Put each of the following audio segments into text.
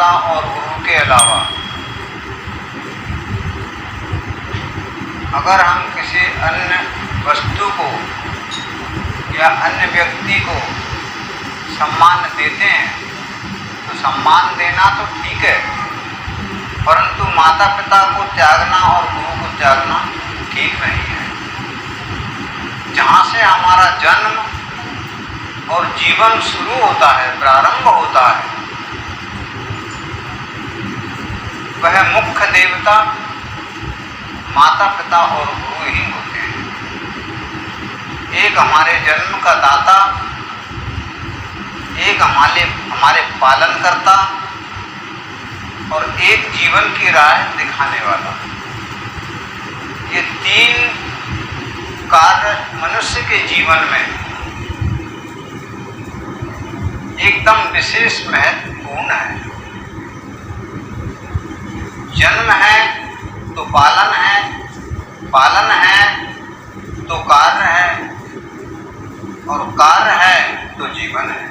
पिता और गुरु के अलावा अगर हम किसी अन्य वस्तु को या अन्य व्यक्ति को सम्मान देते हैं तो सम्मान देना तो ठीक है, परंतु माता पिता को त्यागना और गुरु को त्यागना ठीक नहीं है। जहाँ से हमारा जन्म और जीवन शुरू होता है, प्रारंभ होता है, वह मुख्य देवता माता पिता और गुरु ही होते हैं। एक हमारे जन्म का दाता, एक हमारे पालन करता और एक जीवन की राह दिखाने वाला। ये तीन कार्य मनुष्य के जीवन में एकदम विशेष महत्वपूर्ण है। जन्म है तो पालन है, पालन है तो कार्य है, और कार्य है तो जीवन है।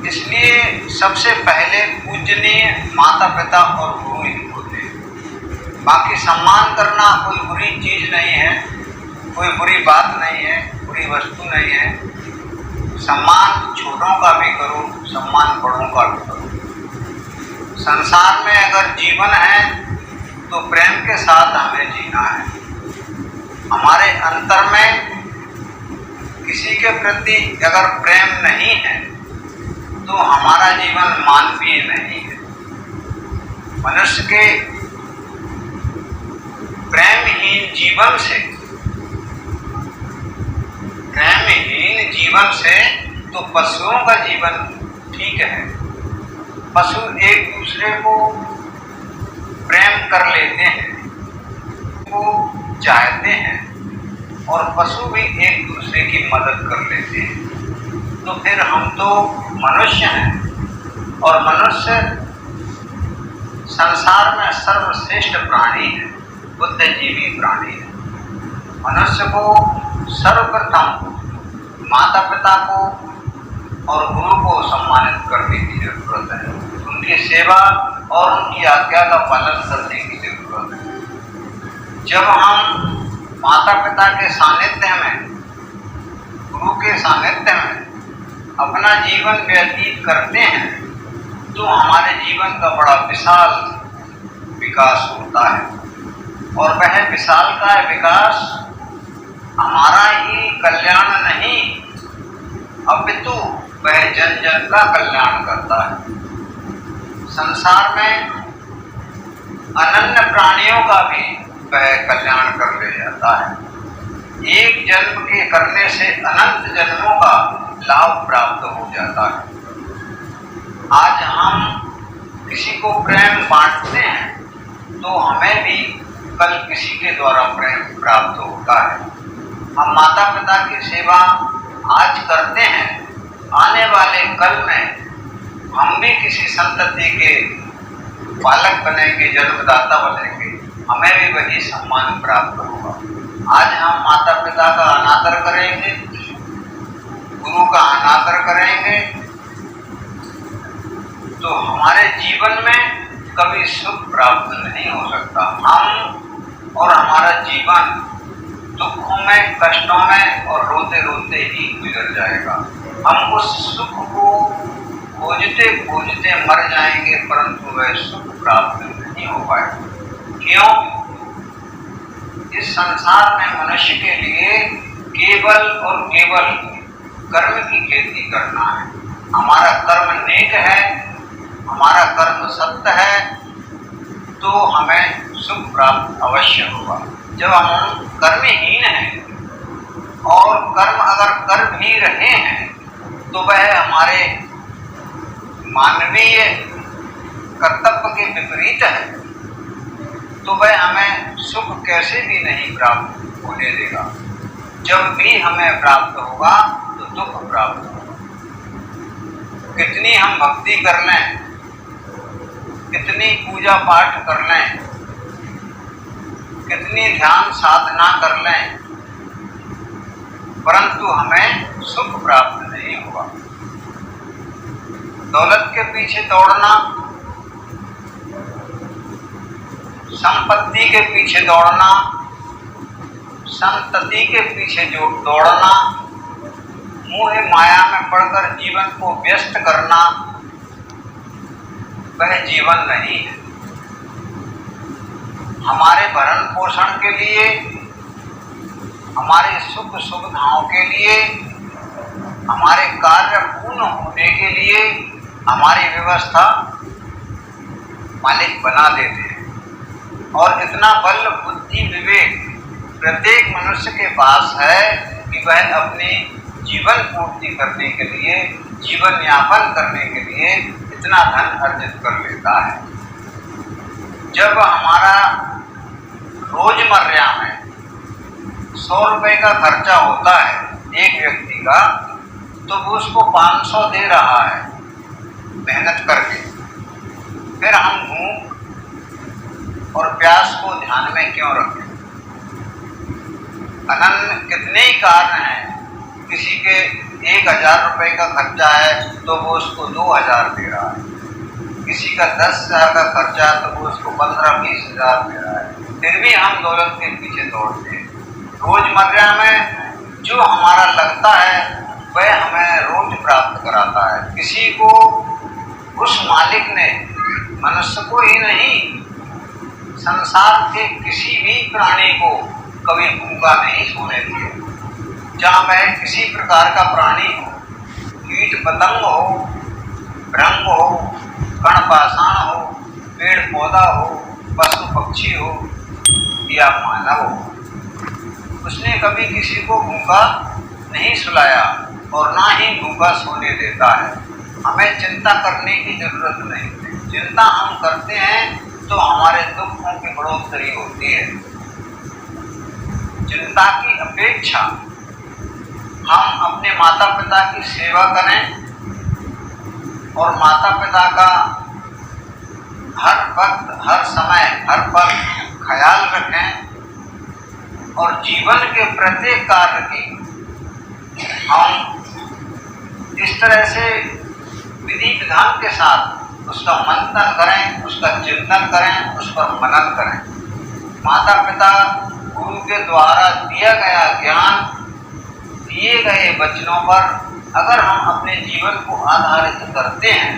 इसलिए सबसे पहले पूजनीय माता पिता और गुरु ही होते हैं। बाकी सम्मान करना कोई बुरी चीज नहीं है, कोई बुरी बात नहीं है, बुरी वस्तु नहीं है। सम्मान छोटों का भी करो, सम्मान बड़ों का भी करो। संसार में अगर जीवन है तो प्रेम के साथ हमें जीना है। हमारे अंतर में किसी के प्रति अगर प्रेम नहीं है तो हमारा जीवन मानवीय नहीं है। मनुष्य के प्रेमहीन जीवन से तो पशुओं का जीवन ठीक है। पशु एक दूसरे को प्रेम कर लेते हैं, वो चाहते हैं, और पशु भी एक दूसरे की मदद कर लेते हैं। तो फिर हम तो मनुष्य हैं, और मनुष्य संसार में सर्वश्रेष्ठ प्राणी है, बुद्धिजीवी प्राणी है। मनुष्य को सर्वप्रथम माता पिता को और गुरु को सम्मानित करने की जरूरत है। उनकी सेवा और उनकी आज्ञा का पालन करने की जरूरत है। जब हम माता पिता के सानिध्य में, गुरु के सानिध्य में अपना जीवन व्यतीत करते हैं तो हमारे जीवन का बड़ा विशाल विकास होता है। और वह विशाल का विकास हमारा ही कल्याण नहीं, अपितु वह जन जन का कल्याण करता है। संसार में अनन्य प्राणियों का भी वह कल्याण कर ले जाता है। एक जन्म के करने से अनंत जन्मों का लाभ प्राप्त हो जाता है। आज हम किसी को प्रेम बांटते हैं तो हमें भी कल किसी के द्वारा प्रेम प्राप्त होता है। हम माता पिता की सेवा आज करते हैं, आने वाले कल में हम भी किसी संतति के बालक बनेंगे, जन्मदाता बनेंगे, हमें भी वही सम्मान प्राप्त होगा। आज हम माता पिता का अनादर करेंगे, गुरु का अनादर करेंगे, तो हमारे जीवन में कभी सुख प्राप्त नहीं हो सकता। हम और हमारा जीवन दुखों में, कष्टों में और रोते रोते ही गुजर जाएगा। हम उस सुख को खोजते खोजते मर जाएंगे, परंतु वह सुख प्राप्त नहीं हो पाएगा। क्यों? इस संसार में मनुष्य के लिए केवल और केवल कर्म की खेती करना है। हमारा कर्म नेक है, हमारा कर्म सत्य है, तो हमें सुख प्राप्त अवश्य होगा। जब हम कर्महीन हैं और कर्म अगर कर भी रहे हैं तो वह हमारे मानवीय कर्तव्य के विपरीत है, तो वह हमें सुख कैसे भी नहीं प्राप्त होने देगा। जब भी हमें प्राप्त होगा तो दुख प्राप्त होगा। कितनी हम भक्ति कर लें, कितनी पूजा पाठ कर लें, कितनी ध्यान साधना कर लें, परंतु हमें सुख प्राप्त नहीं होगा। दौलत के पीछे दौड़ना, संपत्ति के पीछे दौड़ना, संतति के पीछे जो दौड़ना, मोह माया में पड़कर जीवन को व्यस्त करना, वह जीवन नहीं है। हमारे भरण पोषण के लिए, हमारे सुख सुविधाओं के लिए, हमारे कार्य पूर्ण होने के लिए हमारी व्यवस्था मालिक बना देते हैं। और इतना बल बुद्धि विवेक प्रत्येक मनुष्य के पास है कि वह अपनी जीवन पूर्ति करने के लिए, जीवन यापन करने के लिए इतना धन अर्जित कर लेता है। जब हमारा रोजमर्रा में 100 रुपए का खर्चा होता है एक व्यक्ति का, तो वो उसको 500 दे रहा है मेहनत करके। फिर हम भूख और प्यास को ध्यान में क्यों रखें? अनन्य कितने ही कारण हैं। किसी के 1000 रुपए का खर्चा है तो वो उसको 2000 दे रहा है, किसी का 10,000 का खर्चा है तो वो उसको 15-20 हजार दे रहा है। फिर भी हम दौलत के पीछे दौड़ते हैं। रोजमर्रा में जो हमारा लगता है वह हमें रोज प्राप्त कराता है। किसी को उस मालिक ने, मनुष्य को ही नहीं, संसार के किसी भी प्राणी को कभी भूखा नहीं सोने दिया। जहाँ वह किसी प्रकार का प्राणी हो, कीट पतंग हो, भ्रंग हो, कण पाषाण हो, पेड़ पौधा हो, पशु पक्षी हो या मानव हो, उसने कभी किसी को भूखा नहीं सुलाया और ना ही भूखा सोने देता है। हमें चिंता करने की जरूरत नहीं है। चिंता हम करते हैं तो हमारे दुखों की बढ़ोतरी होती है। चिंता की अपेक्षा हम अपने माता पिता की सेवा करें और माता पिता का हर वक्त, हर समय, हर पल ख्याल रखें और जीवन के प्रत्येक कार्य की हम इस तरह से विधि विधान के साथ उसका मंथन करें, उसका चिंतन करें, उस पर मनन करें। माता पिता गुरु के द्वारा दिया गया ज्ञान, दिए गए वचनों पर अगर हम अपने जीवन को आधारित करते हैं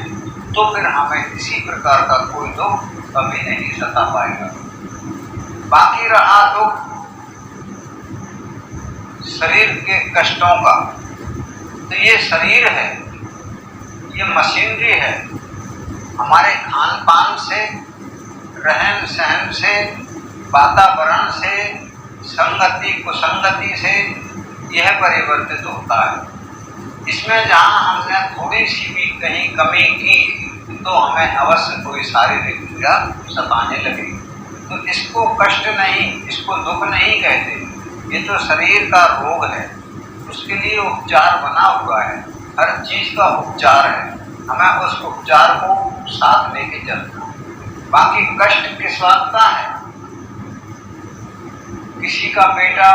तो फिर हमें किसी प्रकार का कोई दुख कभी नहीं सता पाएगा। बाकी रहा दुख शरीर के कष्टों का, तो ये शरीर है, ये मशीनरी है। हमारे खान पान से, रहन सहन से, वातावरण से, संगति कुसंगति से यह परिवर्तित होता है। इसमें जहाँ हमने थोड़ी सी भी कहीं कमी की तो हमें अवश्य कोई शारीरिक पीड़ा सताने लगेगी। तो इसको कष्ट नहीं, इसको दुख नहीं कहते। ये तो शरीर का रोग है, उसके लिए उपचार बना हुआ है। हर चीज का उपचार है, हमें उस उपचार को साथ लेके चलना। बाकी कष्ट किस बात का है? किसी का बेटा,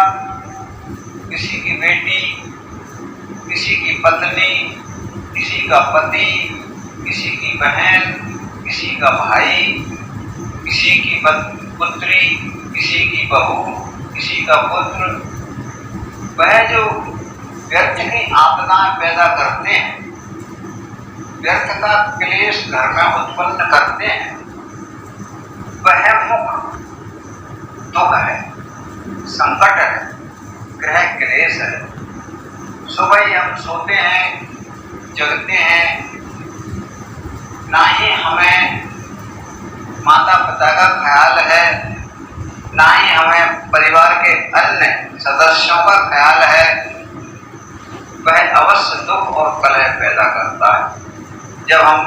किसी की बेटी, किसी की पत्नी, किसी का पति, किसी की बहन, किसी का भाई, किसी की पुत्री, किसी की बहू, किसी का पुत्र, वह जो व्यर्थ की आपदाएं पैदा करते हैं, व्यर्थ का क्लेश घर में उत्पन्न करते हैं, वह मुख दुख है, संकट है, ग्रह क्लेश है। सुबह ही हम सोते हैं, जगते हैं, ना ही हमें माता पिता का ख्याल है, ना ही हमें परिवार के अन्य सदस्यों का ख्याल है। वह अवश्य दुख और कलह पैदा करता है। जब हम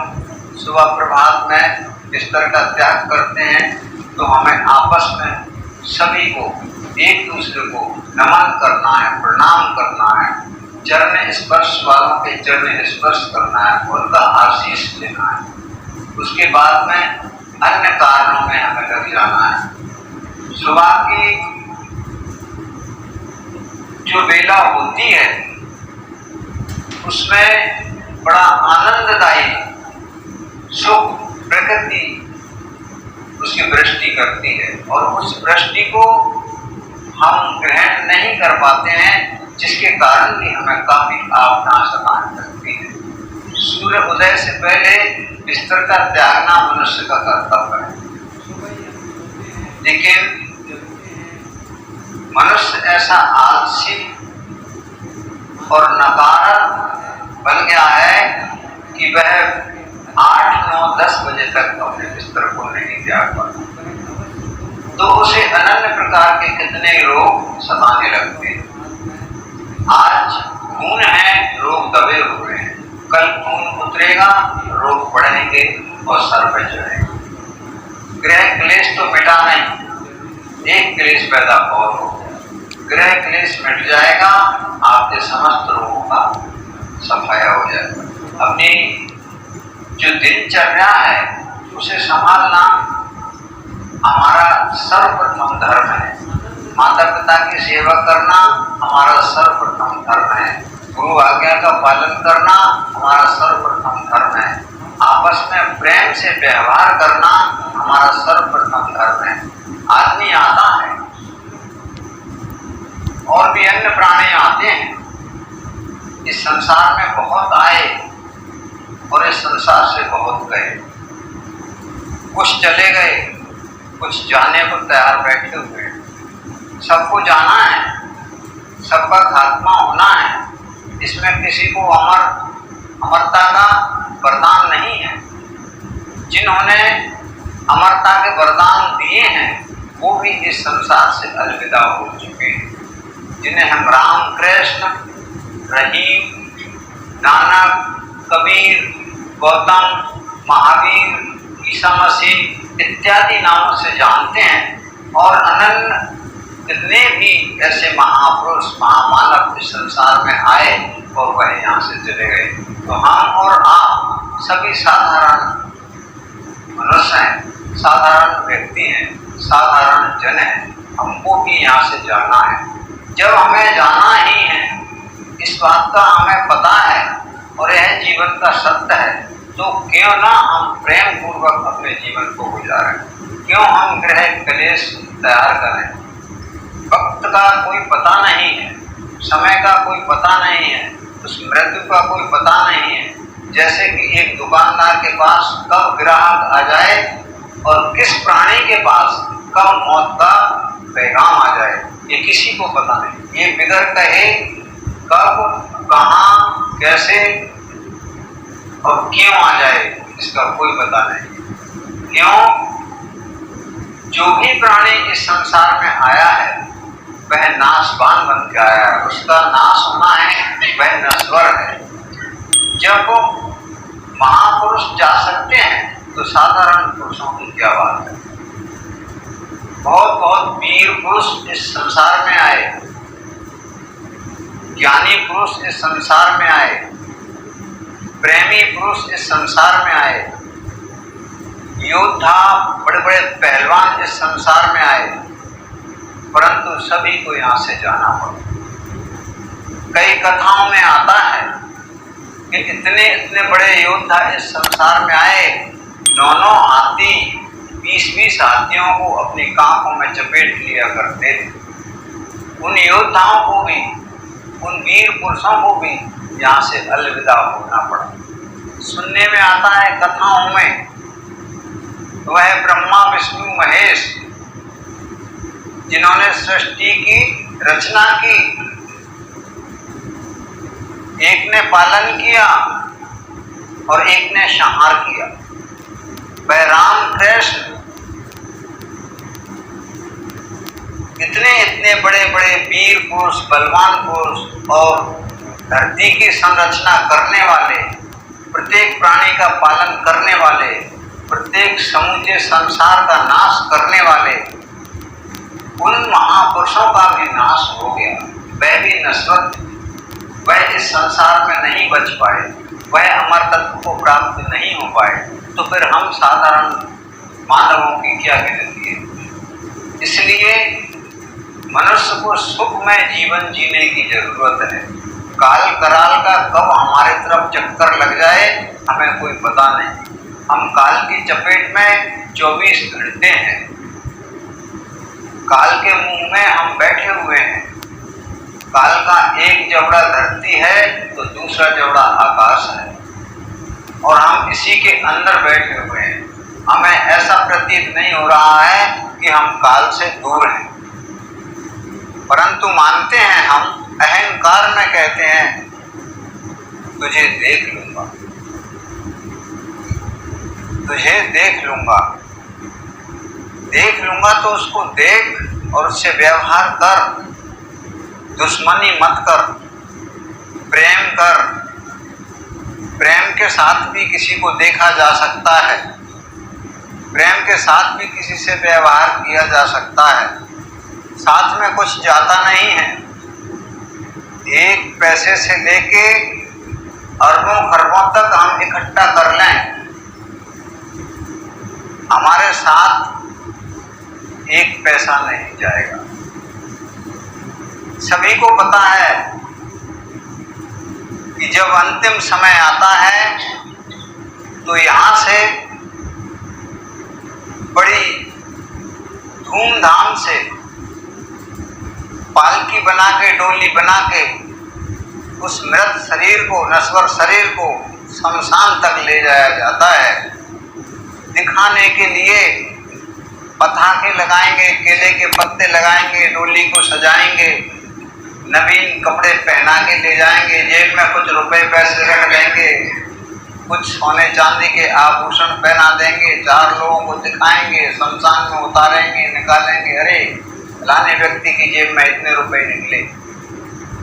सुबह प्रभात में बिस्तर का त्याग करते हैं तो हमें आपस में सभी को, एक दूसरे को नमन करना है, प्रणाम करना है, चरण स्पर्श वालों के चरण स्पर्श करना है, उनका आशीष लेना है। उसके बाद में अन्य कारणों में हमें लग जाना है। सुबह की जो बेला होती है उसमें बड़ा आनंददायी सुख प्रकृति उसकी वृष्टि करती है और उस वृष्टि को हम ग्रहण नहीं कर पाते हैं, जिसके कारण भी हमें काफी आपदा सताने लगती है। सूर्य उदय से पहले बिस्तर का त्यागना मनुष्य का कर्तव्य है, लेकिन मनुष्य ऐसा आलसी और नकारा बन गया है कि वह 8, 9, 10 बजे तक अपने बिस्तर को नहीं त्याग पाता, तो उसे अनन्य प्रकार के कितने रोग सताने लगते हैं। आज खून है, रोग दबे हुए हैं, कल खून उतरेगा, रोग बढ़ेंगे और सर पे चढ़ेंगे। ग्रह क्लेश तो मिटा नहीं, एक क्लेश पैदा और हो गया। ग्रह क्लेश मिट जाएगा, आपके समस्त रोगों का सफाया हो जाएगा। अपनी जो दिनचर्या है उसे संभालना हमारा सर्वप्रथम धर्म है। माता पिता की सेवा करना हमारा सर्वप्रथम धर्म है। गुरु आज्ञा का पालन करना हमारा सर्वप्रथम धर्म है। आपस में प्रेम से व्यवहार करना हमारा सर्वप्रथम धर्म है। आदमी आता है और भी अन्य प्राणी आते हैं, इस संसार में बहुत आए और इस संसार से बहुत गए। कुछ चले गए, कुछ जाने को तैयार बैठे हुए हैं। सबको जाना है, सबका खात्मा होना है। इसमें किसी को अमरता का वरदान नहीं है। जिन्होंने अमरता के वरदान दिए हैं वो भी इस संसार से अलविदा हो चुके हैं, जिन्हें हम राम, कृष्ण, रहीम, नानक, कबीर, गौतम, महावीर, ईसा मसीह इत्यादि नामों से जानते हैं। और अनन्य कितने भी ऐसे महापुरुष महामानव इस संसार में आए और वह यहाँ से चले गए। तो हम और आप सभी साधारण मनुष्य हैं, साधारण व्यक्ति हैं, साधारण जन हैं। हमको भी यहाँ से जाना है। जब हमें जाना ही है, इस बात का हमें पता है और यह जीवन का सत्य है, तो क्यों ना हम प्रेम पूर्वक अपने जीवन को गुजारें। क्यों हम ग्रह क्लेश तैयार करें। वक्त का कोई पता नहीं है, समय का कोई पता नहीं है, उस मृत्यु का कोई पता नहीं है। जैसे कि एक दुकानदार के पास कब ग्राहक आ जाए और किस प्राणी के पास कब मौत का पैगाम आ जाए, ये किसी को पता नहीं। ये बिगर कहे कब, कहाँ, कैसे और क्यों आ जाए, इसका कोई पता नहीं। क्यों? जो भी प्राणी इस संसार में आया है वह नाशवान बन के आया है, उसका नाश होना है, वह नश्वर है। जब महापुरुष जा सकते हैं तो साधारण पुरुषों की क्या बात है। बहुत बहुत वीर पुरुष इस संसार में आए, ज्ञानी पुरुष इस संसार में आए, प्रेमी पुरुष इस संसार में आए, योद्धा बड़े बड़े पहलवान इस संसार में आए, परंतु सभी को यहाँ से जाना पड़ा। कई कथाओं में आता है कि इतने इतने बड़े योद्धा इस संसार में आए, 9 हाथी 20 हाथियों को अपनी कांखों में चपेट लिया करते थे। उन योद्धाओं को भी, उन वीर पुरुषों को भी यहाँ से अलविदा होना पड़ा। सुनने में आता है कथाओं में, वह ब्रह्मा विष्णु महेश जिन्होंने सृष्टि की रचना की, एक ने पालन किया और एक ने संहार किया। वह राम कृष्ण इतने बड़े बड़े वीर पुरुष, बलवान पुरुष और धरती की संरचना करने वाले, प्रत्येक प्राणी का पालन करने वाले, प्रत्येक समूचे संसार का नाश करने वाले, उन महापुरुषों का भी नाश हो गया। वह भी नश्वर थे, वह इस संसार में नहीं बच पाए, वह अमर तत्व को प्राप्त नहीं हो पाए। तो फिर हम साधारण मानवों की क्या गिनती है। इसलिए मनुष्य को सुखमय जीवन जीने की जरूरत है। काल कराल का कब हमारे तरफ चक्कर लग जाए हमें कोई पता नहीं। हम काल की चपेट में 24 घंटे हैं। काल के मुंह में हम बैठे हुए हैं। काल का एक जबड़ा धरती है तो दूसरा जबड़ा आकाश है, और हम इसी के अंदर बैठे हुए हैं। हमें ऐसा प्रतीत नहीं हो रहा है कि हम काल से दूर हैं, परंतु मानते हैं हम, अहंकार में कहते हैं तुझे देख लूंगा, तुझे देख लूंगा। देख लूंगा तो उसको देख और उससे व्यवहार कर, दुश्मनी मत कर, प्रेम कर। प्रेम के साथ भी किसी को देखा जा सकता है, प्रेम के साथ भी किसी से व्यवहार किया जा सकता है। साथ में कुछ जाता नहीं है। एक पैसे से लेके अरबों खरबों तक हम इकट्ठा कर लें, हमारे साथ एक पैसा नहीं जाएगा। सभी को पता है कि जब अंतिम समय आता है तो यहाँ से बड़ी धूमधाम से पालकी बना के, डोली बना के उस मृत शरीर को, नश्वर शरीर को शमशान तक ले जाया जाता है। दिखाने के लिए पताके लगाएंगे, केले के पत्ते लगाएंगे, डोली को सजाएंगे, नवीन कपड़े पहना के ले जाएंगे, जेब में कुछ रुपए पैसे रख लेंगे, कुछ सोने चांदी के आभूषण पहना देंगे, 4 लोगों को दिखाएंगे, शमशान में उतारेंगे, निकालेंगे। अरे फलाने व्यक्ति की जेब में इतने रुपए निकले,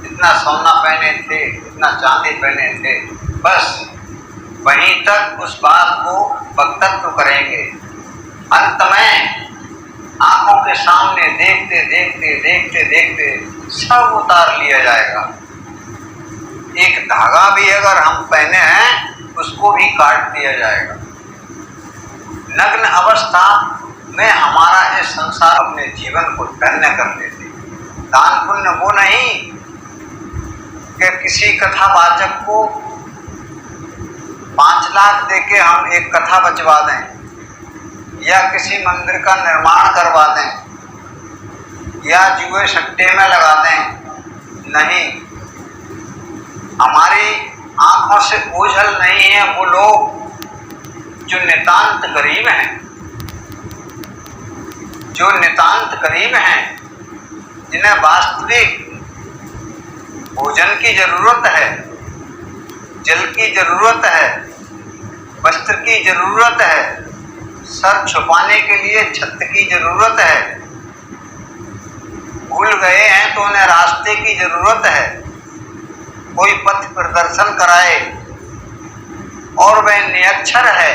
इतना सोना पहने थे, इतना चांदी पहने थे। बस वहीं तक उस बात को वक्तव्य करेंगे। अंत में आंखों के सामने देखते देखते देखते देखते सब उतार लिया जाएगा। एक धागा भी अगर हम पहने हैं उसको भी काट दिया जाएगा। नग्न अवस्था में हमारा ये संसार अपने जीवन को धन्य कर लेते। दान पुण्य वो नहीं कि किसी कथावाचक को 5 लाख देके हम एक कथा बचवा दें या किसी मंदिर का निर्माण करवा दें या जुए सट्टे में लगा दें। नहीं, हमारी आंखों से ओझल नहीं है वो लोग जो नितांत गरीब हैं, जो नितांत गरीब हैं, जिन्हें वास्तविक भोजन की जरूरत है, जल की जरूरत है, वस्त्र की जरूरत है, सर छुपाने के लिए छत की जरूरत है। भूल गए हैं तो उन्हें रास्ते की जरूरत है। कोई पथ प्रदर्शन कराए और वह निरक्षर है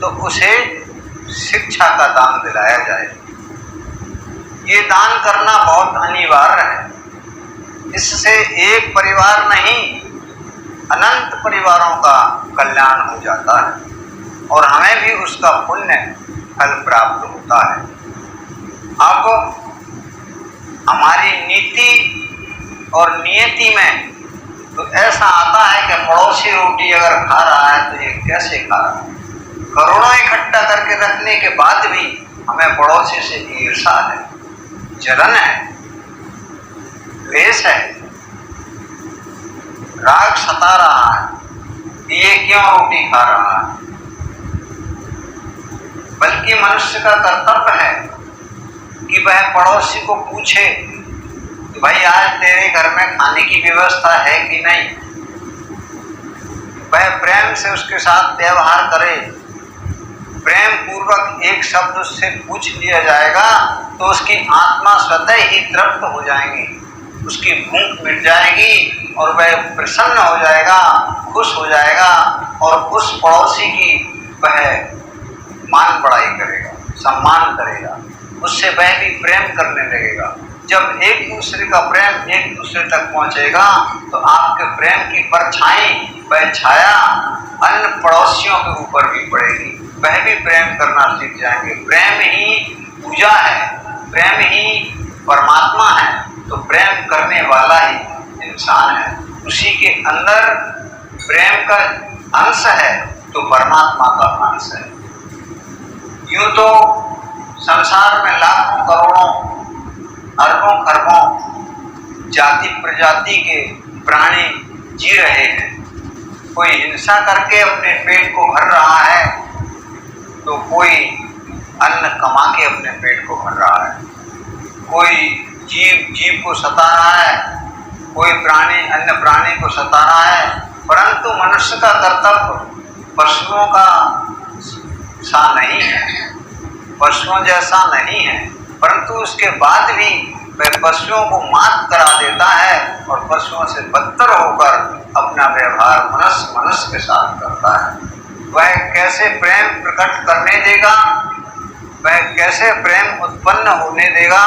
तो उसे शिक्षा का दान दिलाया जाए। ये दान करना बहुत अनिवार्य है। इससे एक परिवार नहीं, अनंत परिवारों का कल्याण हो जाता है और हमें भी उसका पुण्य फल प्राप्त होता है। अब हमारी नीति और नियति में तो ऐसा आता है कि पड़ोसी रोटी अगर खा रहा है तो ये कैसे खा रहा है। करोड़ों इकट्ठा करके रखने के बाद भी हमें पड़ोसी से ईर्षा है, जलन है, द्वेष है, राग सता रहा है। ये क्यों रोटी खा रहा है? बल्कि मनुष्य का कर्तव्य है कि वह पड़ोसी को पूछे कि भाई आज तेरे घर में खाने की व्यवस्था है कि नहीं। वह प्रेम से उसके साथ व्यवहार करे। प्रेम पूर्वक एक शब्द उससे पूछ लिया जाएगा तो उसकी आत्मा स्वतः ही तृप्त हो जाएगी, उसकी भूख मिट जाएगी और वह प्रसन्न हो जाएगा, खुश हो जाएगा और उस पड़ोसी की वह मान बढ़ाई करेगा, सम्मान करेगा, उससे वह भी प्रेम करने लगेगा। जब एक दूसरे का प्रेम एक दूसरे तक पहुंचेगा तो आपके प्रेम की परछाई, वह छाया अन्य पड़ोसियों के ऊपर भी पड़ेगी, वह भी प्रेम करना सीख जाएंगे। प्रेम ही पूजा है, प्रेम ही परमात्मा है, तो प्रेम करने वाला ही इंसान है। उसी के अंदर प्रेम का अंश है तो परमात्मा का अंश है। यूं तो संसार में लाखों करोड़ों अरबों खरबों जाति प्रजाति के प्राणी जी रहे हैं। कोई हिंसा करके अपने पेट को भर रहा है, तो कोई अन्न कमा के अपने पेट को भर रहा है। कोई जीव को सता रहा है, कोई प्राणी अन्य प्राणी को सता रहा है। परंतु मनुष्य का कर्तव्य पशुओं का सा नहीं है, पशुओं जैसा नहीं है, परंतु उसके बाद भी वह पशुओं को मात करा देता है और पशुओं से बदतर होकर अपना व्यवहार मनुष्य के साथ करता है। वह कैसे प्रेम प्रकट करने देगा, वह कैसे प्रेम उत्पन्न होने देगा?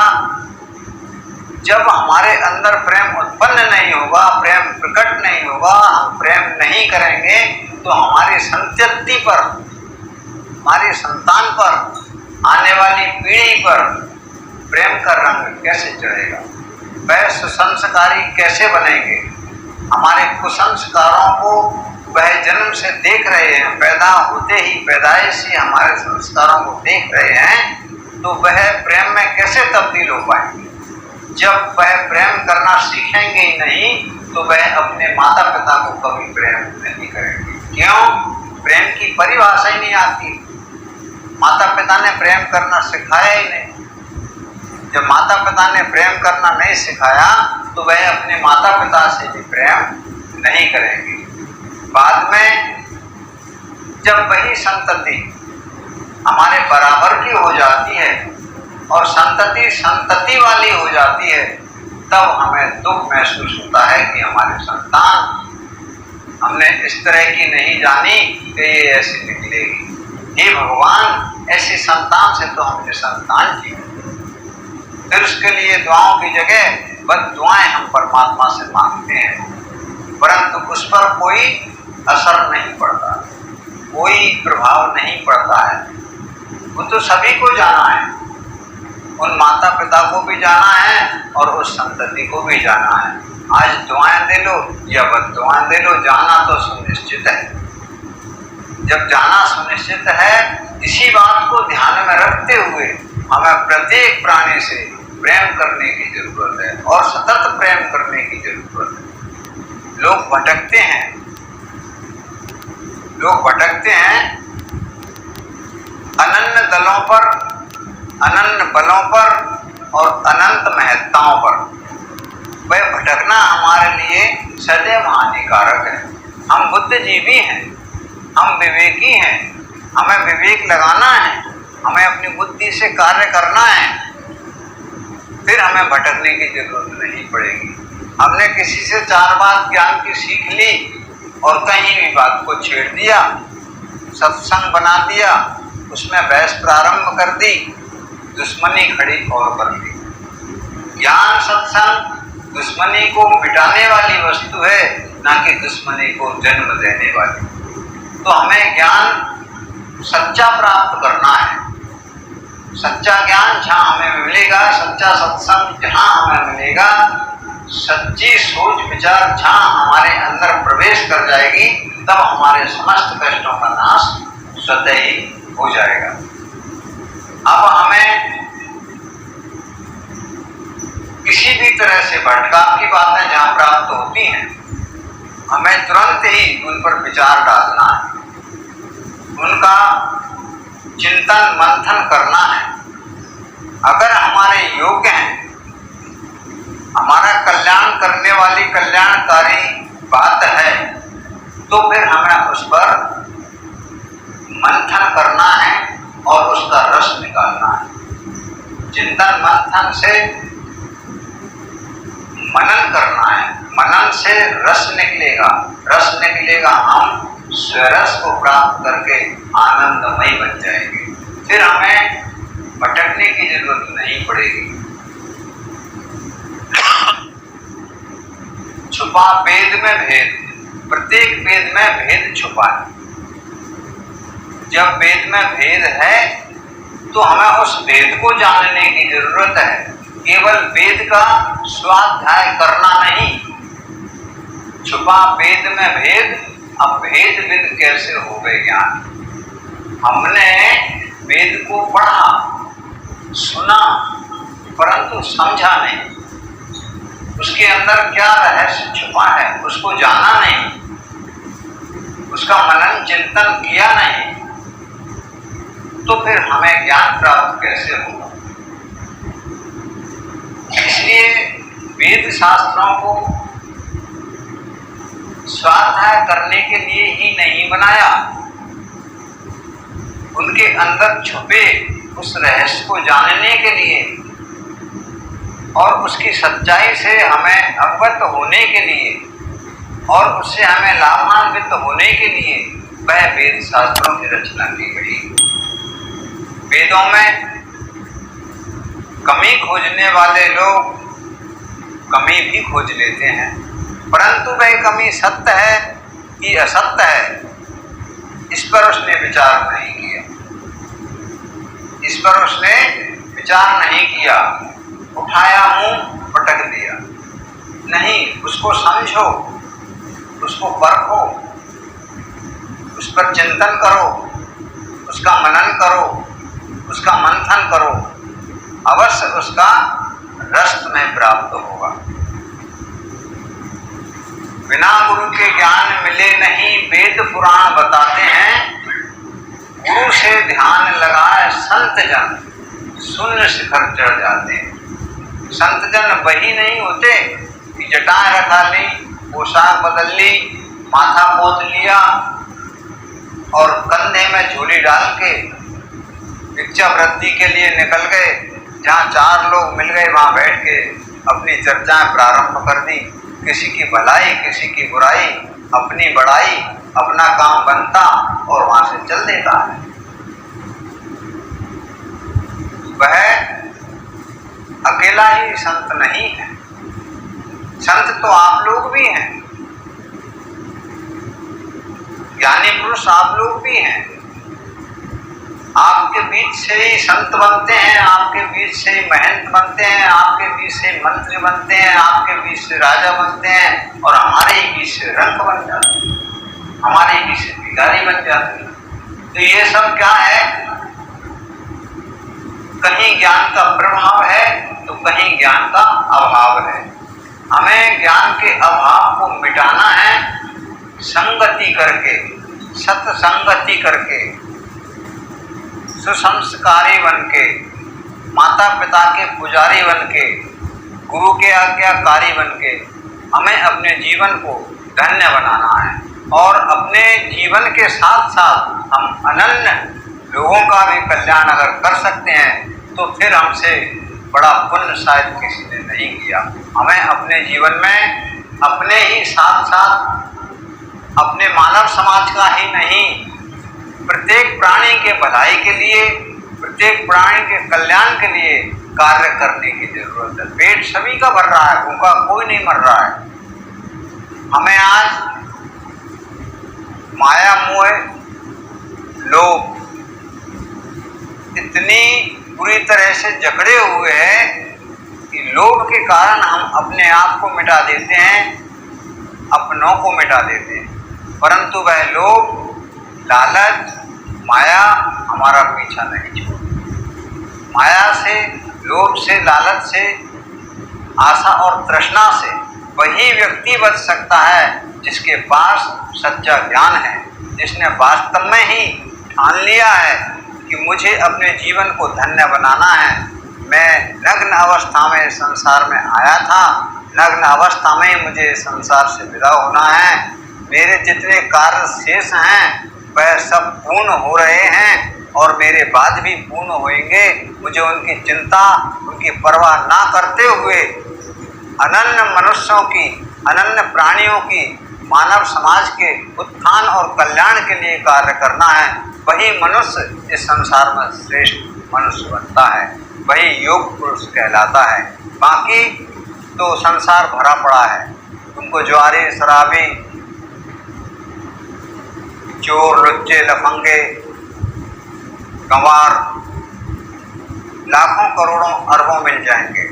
जब हमारे अंदर प्रेम उत्पन्न नहीं होगा, प्रेम प्रकट नहीं होगा, हम प्रेम नहीं करेंगे, तो हमारी संतति पर, हमारी संतान पर, आने वाली पीढ़ी पर प्रेम का रंग कैसे चढ़ेगा? वह सुसंस्कारी कैसे बनेंगे? हमारे कुसंस्कारों को वह जन्म से देख रहे हैं, पैदा होते ही पैदाइश ही हमारे संस्कारों को देख रहे हैं, तो वह प्रेम में कैसे तब्दील हो पाएंगे? जब वह प्रेम करना सीखेंगे ही नहीं, तो वह अपने माता पिता को कभी प्रेम नहीं करेंगे। क्यों? प्रेम की परिभाषा ही नहीं आती। माता पिता ने प्रेम करना सिखाया ही नहीं। जब माता पिता ने प्रेम करना नहीं सिखाया, तो वह अपने माता पिता से भी प्रेम नहीं करेंगे। बाद में जब वही संतति हमारे बराबर की हो जाती है और संतति वाली हो जाती है, तब हमें दुख महसूस होता है कि हमारे संतान हमने इस तरह की नहीं जानी कि ये ऐसी निकलेगी। हे भगवान, ऐसी संतान से तो हमने संतान की। फिर उसके लिए दुआओं की जगह बद दुआएं हम परमात्मा से मांगते हैं, परंतु उस पर कोई असर नहीं पड़ता, कोई प्रभाव नहीं पड़ता है। वो तो सभी को जाना है, उन माता पिता को भी जाना है और उस संतति को भी जाना है। आज दुआएं दे लो या बद दुआएं दे लो, जाना तो सुनिश्चित है। जब जाना सुनिश्चित है, इसी बात को ध्यान में रखते हुए हमें प्रत्येक प्राणी से प्रेम करने की जरूरत है और सतत प्रेम करने की जरूरत है। लोग भटकते हैं अनन्य दलों पर, अनन्य बलों पर और अनंत महत्ताओं पर। वह भटकना हमारे लिए सदैव हानिकारक है। हम बुद्धिजीवी हैं, हम विवेकी हैं, हमें विवेक लगाना है, हमें अपनी बुद्धि से कार्य करना है, फिर हमें भटकने की जरूरत नहीं पड़ेगी। हमने किसी से 4 बात ज्ञान की सीख ली और कहीं भी बात को छेड़ दिया, सत्संग बना दिया, उसमें बहस प्रारंभ कर दी, दुश्मनी खड़ी और कर दी। ज्ञान सत्संग दुश्मनी को मिटाने वाली वस्तु है, ना कि दुश्मनी को जन्म देने वाली। तो हमें ज्ञान सच्चा प्राप्त करना है। सच्चा ज्ञान जहाँ हमें मिलेगा, सच्चा सत्संग जहाँ हमें मिलेगा, सच्ची सोच विचार जहाँ हमारे अंदर प्रवेश कर जाएगी, तब हमारे समस्त कष्टों का नाश स्वतः ही हो जाएगा। अब हमें किसी भी तरह से भटकाव की बातें जहाँ प्राप्त होती हैं, हमें तुरंत ही उन पर विचार डालना है, उनका चिंतन मंथन करना है। अगर हमारे योग्य हैं, हमारा कल्याण करने वाली कल्याणकारी बात है, तो फिर हमें उस पर मंथन करना है और उसका रस निकालना है। चिंतन मंथन से मनन करना है, मनन से रस निकलेगा, रस निकलेगा, हम स्वरस को प्राप्त करके आनंदमय बन जाएंगे। फिर हमें भटकने की जरूरत नहीं पड़ेगी। छुपा वेद में भेद, प्रत्येक वेद में भेद छुपा है। जब वेद में भेद है, तो हमें उस वेद को जानने की जरूरत है। केवल वेद का स्वाध्याय करना नहीं। छुपा वेद में भेद, अब भेद विद कैसे हो गए ज्ञान। हमने वेद को पढ़ा, सुना, परंतु समझा नहीं, उसके अंदर क्या रहस्य छुपा है उसको जाना नहीं, उसका मनन चिंतन किया नहीं, तो फिर हमें ज्ञान प्राप्त कैसे होगा। इसलिए वेद शास्त्रों को स्वाध्याय करने के लिए ही नहीं बनाया, उनके अंदर छुपे उस रहस्य को जानने के लिए और उसकी सच्चाई से हमें अवगत होने के लिए और उससे हमें लाभान्वित होने के लिए वह वेद शास्त्रों की रचना की गई। वेदों में कमी खोजने वाले लोग कमी भी खोज लेते हैं, परंतु वह कमी सत्य है कि असत्य है, इस पर उसने विचार नहीं किया, इस पर उसने विचार नहीं किया, उठाया मुंह पटक दिया। नहीं, उसको समझो, उसको परखो, उस पर चिंतन करो, उसका मनन करो, उसका मंथन करो, अवश्य उसका रस तुम्हें प्राप्त होगा। बिना गुरु के ज्ञान मिले नहीं, वेद पुराण बताते हैं। गुरु से ध्यान लगाए संत जन शून्य शिखर चढ़ जाते हैं। संत जन वही नहीं होते कि जटाएं रखा ली, पोशाक बदल ली, माथा पोत लिया और कंधे में झोली डाल के भिक्षा वृद्धि के लिए निकल गए, जहाँ चार लोग मिल गए वहाँ बैठ के अपनी चर्चाएं प्रारंभ कर दी। किसी की भलाई, किसी की बुराई, अपनी बड़ाई, अपना काम बनता और वहाँ से चल देता है। वह अकेला ही संत नहीं है, संत तो आप लोग भी हैं, ज्ञानी पुरुष आप लोग भी हैं। आपके बीच से ही संत बनते हैं, आपके बीच से ही महंत बनते हैं, आपके बीच से मंत्री बनते हैं, आपके बीच से राजा बनते हैं और हमारे ही बीच से रंक बन जाते हैं, हमारे ही बीच से भिखारी बन जाते हैं। तो ये सब क्या है? कहीं ज्ञान का प्रभाव है तो कहीं ज्ञान का अभाव है। हमें ज्ञान के अभाव को मिटाना है संगति करके, सत्संगति करके, सुसंस्कारी बन के, माता पिता के पुजारी बन के, गुरु के आज्ञाकारी बन के हमें अपने जीवन को धन्य बनाना है। और अपने जीवन के साथ साथ हम अनन्य लोगों का भी कल्याण अगर कर सकते हैं तो फिर हमसे बड़ा पुण्य शायद किसी ने नहीं किया। हमें अपने जीवन में अपने ही साथ साथ अपने मानव समाज का ही नहीं, प्रत्येक प्राणी के भलाई के लिए, प्रत्येक प्राणी के कल्याण के लिए कार्य करने की जरूरत है। पेट सभी का भर रहा है, भूखा कोई नहीं मर रहा है। हमें आज माया मोह लोग इतनी बुरी तरह से जकड़े हुए हैं कि लोभ के कारण हम अपने आप को मिटा देते हैं, अपनों को मिटा देते हैं, परंतु वह लोभ, लालच, माया हमारा पीछा नहीं छोड़ती। माया से, लोभ से, लालच से, आशा और तृष्णा से वही व्यक्ति बच सकता है जिसके पास सच्चा ज्ञान है, जिसने वास्तव में ही ठान लिया है कि मुझे अपने जीवन को धन्य बनाना है। मैं नग्न अवस्था में संसार में आया था, नग्न अवस्था में मुझे संसार से विदा होना है। मेरे जितने कार्य शेष हैं वह सब पूर्ण हो रहे हैं और मेरे बाद भी पूर्ण होंगे। मुझे उनकी चिंता, उनकी परवाह ना करते हुए अनन्य मनुष्यों की, अनन्य प्राणियों की, मानव समाज के उत्थान और कल्याण के लिए कार्य करना है। वही मनुष्य इस संसार में श्रेष्ठ मनुष्य बनता है, वही योग पुरुष कहलाता है। बाकी तो संसार भरा पड़ा है, तुमको ज्वारे, शराबी, चोर, लुच्चे, लफंगे, गंवार लाखों करोड़ों अरबों मिल जाएंगे,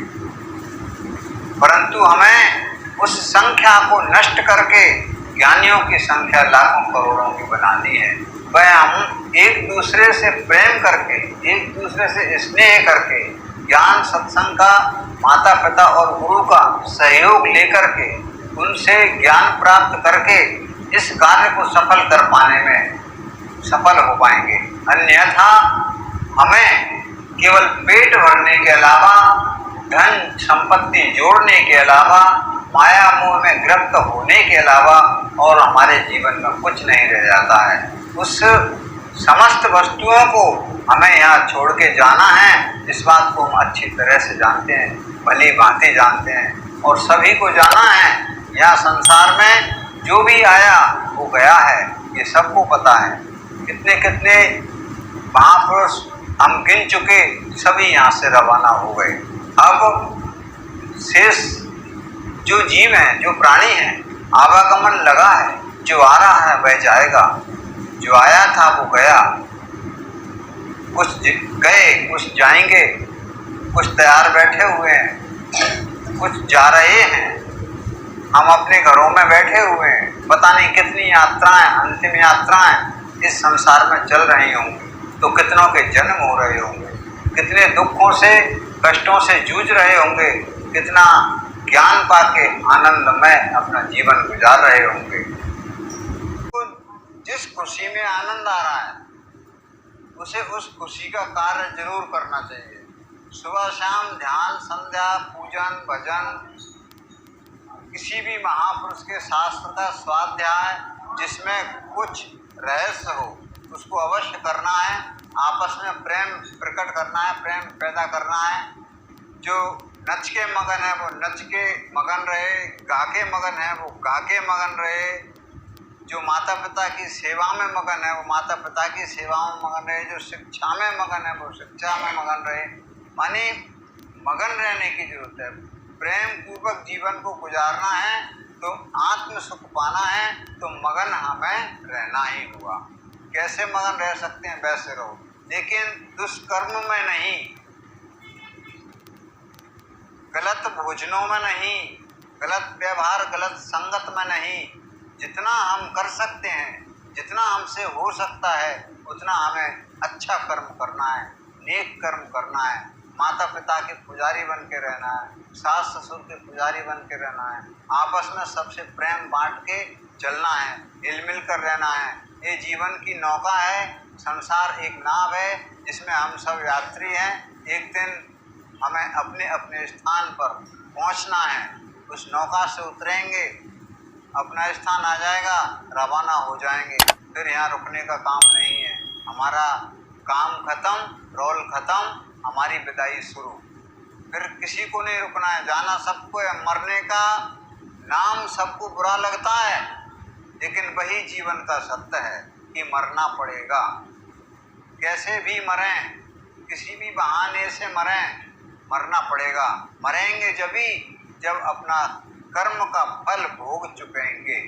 परंतु हमें उस संख्या को नष्ट करके ज्ञानियों की संख्या लाखों करोड़ों की बना दी है। वह हम एक दूसरे से प्रेम करके, एक दूसरे से स्नेह करके, ज्ञान सत्संग का, माता पिता और गुरु का सहयोग लेकर के, उनसे ज्ञान प्राप्त करके इस कार्य को सफल कर पाने में सफल हो पाएंगे। अन्यथा हमें केवल पेट भरने के अलावा, धन संपत्ति जोड़ने के अलावा, माया मोह में गिरफ्त होने के अलावा और हमारे जीवन में कुछ नहीं रह जाता है। उस समस्त वस्तुओं को हमें यहाँ छोड़ के जाना है, इस बात को हम अच्छी तरह से जानते हैं, भली भांति जानते हैं और सभी को जाना है। यहाँ संसार में जो भी आया वो गया है, ये सबको पता है। कितने कितने महापुरुष हम गिन चुके, सभी यहाँ से रवाना हो गए। अब शेष जो जीव हैं, जो प्राणी हैं, आवागमन लगा है। जो आ रहा है वह जाएगा, जो आया था वो गया। कुछ गए, कुछ जाएंगे, कुछ तैयार बैठे हुए हैं, कुछ जा रहे हैं। हम अपने घरों में बैठे हुए हैं, पता नहीं कितनी यात्राएं, अंतिम यात्राएं इस संसार में चल रही होंगी, तो कितनों के जन्म हो रहे होंगे, कितने दुखों से, कष्टों से जूझ रहे होंगे, कितना ज्ञान पाके आनंदमय अपना जीवन गुजार रहे होंगे। तो जिस खुशी में आनंद आ रहा है उसे उस खुशी का कार्य जरूर करना चाहिए। सुबह शाम ध्यान, संध्या, पूजन, भजन, किसी भी महापुरुष के शास्त्र का स्वाध्याय जिसमें कुछ रहस्य हो उसको अवश्य करना है। आपस में प्रेम प्रकट करना है, प्रेम पैदा करना है। जो नच के मगन है वो नच के मगन रहे, गा के मगन है वो गा के मगन रहे। जो माता पिता की सेवा में मगन है वो माता पिता की सेवा में मगन रहे। जो शिक्षा में मगन है वो शिक्षा में मगन रहे। माने मगन रहने की जरूरत है। प्रेम पूर्वक जीवन को गुजारना है तो आत्म सुख पाना है, तो मगन हमें रहना ही हुआ। कैसे मगन रह सकते हैं वैसे रहो, लेकिन दुष्कर्म में नहीं, गलत भोजनों में नहीं, गलत व्यवहार, गलत संगत में नहीं। जितना हम कर सकते हैं, जितना हमसे हो सकता है उतना हमें अच्छा कर्म करना है, नेक कर्म करना है। माता पिता के पुजारी बन के रहना है, सास ससुर के पुजारी बन के रहना है। आपस में सबसे प्रेम बांट के चलना है, हिल मिल कर रहना है। ये जीवन की नौका है, संसार एक नाव है जिसमें हम सब यात्री हैं। एक दिन हमें अपने अपने स्थान पर पहुंचना है। उस नौका से उतरेंगे, अपना स्थान आ जाएगा, रवाना हो जाएंगे। फिर यहाँ रुकने का काम नहीं है। हमारा काम खत्म, रोल खत्म, हमारी विदाई शुरू। फिर किसी को नहीं रुकना है, जाना सबको है। मरने का नाम सबको बुरा लगता है, लेकिन वही जीवन का सत्य है कि मरना पड़ेगा। कैसे भी मरें, किसी भी बहाने से मरें, मरना पड़ेगा। मरेंगे जब अपना कर्म का फल भोग चुकेंगे।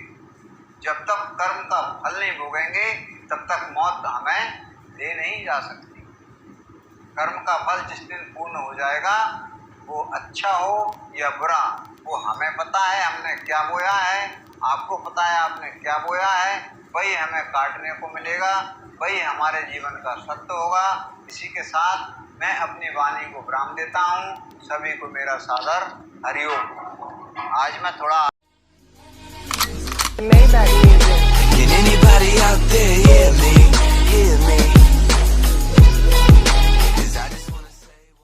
जब तक कर्म का फल नहीं भोगेंगे तब तक मौत हमें ले नहीं जा सकती। कर्म का फल जिस दिन पूर्ण हो जाएगा, वो अच्छा हो या बुरा, वो हमें पता है हमने क्या बोया है, आपको पता है आपने क्या बोया है। वही हमें काटने को मिलेगा, वही हमारे जीवन का सत्य होगा। इसी के साथ मैं अपनी वाणी को विराम देता हूँ। सभी को मेरा सादर हरिओम। आज मैं थोड़ा Can anybody out there hear me?